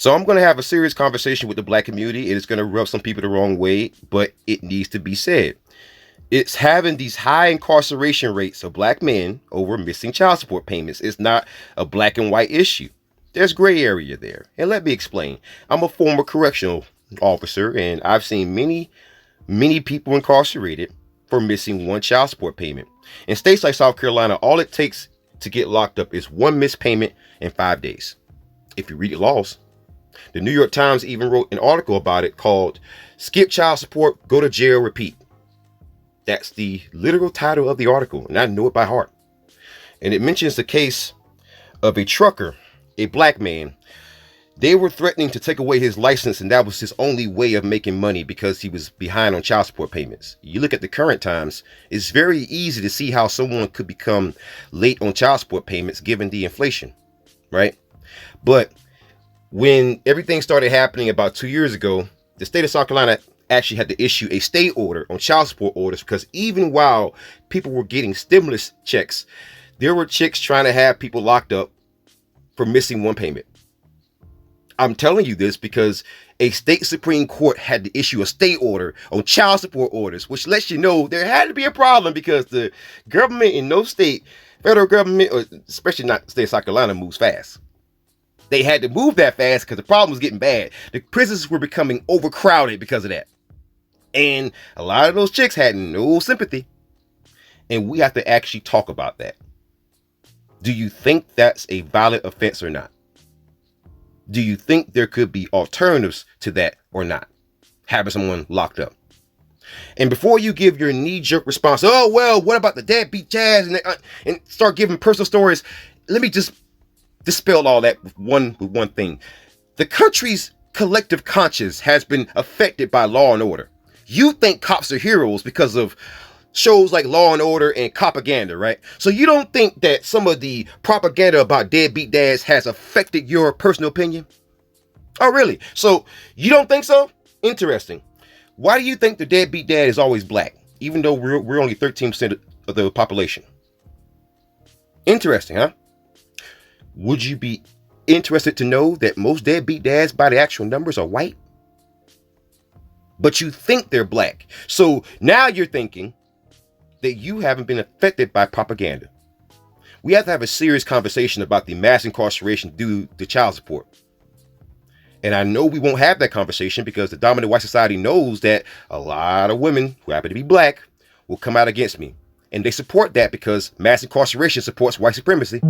So I'm going to have a serious conversation with the black community. It is going to rub some people the wrong way, but it needs to be said. It's having these high incarceration rates of black men over missing child support payments. It's not a black and white issue. There's gray area there. And let me explain. I'm a former correctional officer, and I've seen many people incarcerated for missing one child support payment. In states like South Carolina, all it takes to get locked up is one missed payment in 5 days. If you read the laws. The New York Times even wrote an article about it called "Skip Child Support, Go to Jail, Repeat." That's the literal title of the article, and I know it by heart. And it mentions the case of a trucker, a black man. They were threatening to take away his license, and that was his only way of making money because he was behind on child support payments. You look at the current times, it's very easy to see how someone could become late on child support payments given the inflation, right? But when everything started happening about 2 years ago, the state of South Carolina actually had to issue a stay order on child support orders because even while people were getting stimulus checks, there were chicks trying to have people locked up for missing one payment. I'm telling you this because a state Supreme Court had to issue a stay order on child support orders, which lets you know there had to be a problem because the government in no state, federal government, or especially not the state of South Carolina, moves fast. They had to move that fast because the problem was getting bad. The prisons were becoming overcrowded because of that. And a lot of those chicks had no sympathy. And we have to actually talk about that. Do you think that's a valid offense or not? Do you think there could be alternatives to that or not? Having someone locked up. And before you give your knee-jerk response, oh, well, what about the deadbeat jazz? And start giving personal stories. Let me just dispel all that with one thing. The country's collective conscience has been affected by Law and Order. You think cops are heroes because of shows like Law and Order and Propaganda, right? So you don't think that some of the propaganda about deadbeat dads has affected your personal opinion? Oh, really? So you don't think so? Interesting. Why do you think the deadbeat dad is always black, even though we're only 13% of the population? Interesting, huh? Would you be interested to know that most deadbeat dads by the actual numbers are white? But you think they're black. So now you're thinking that you haven't been affected by propaganda. We have to have a serious conversation about the mass incarceration due to child support. And I know we won't have that conversation because the dominant white society knows that a lot of women who happen to be black will come out against me. And they support that because mass incarceration supports white supremacy.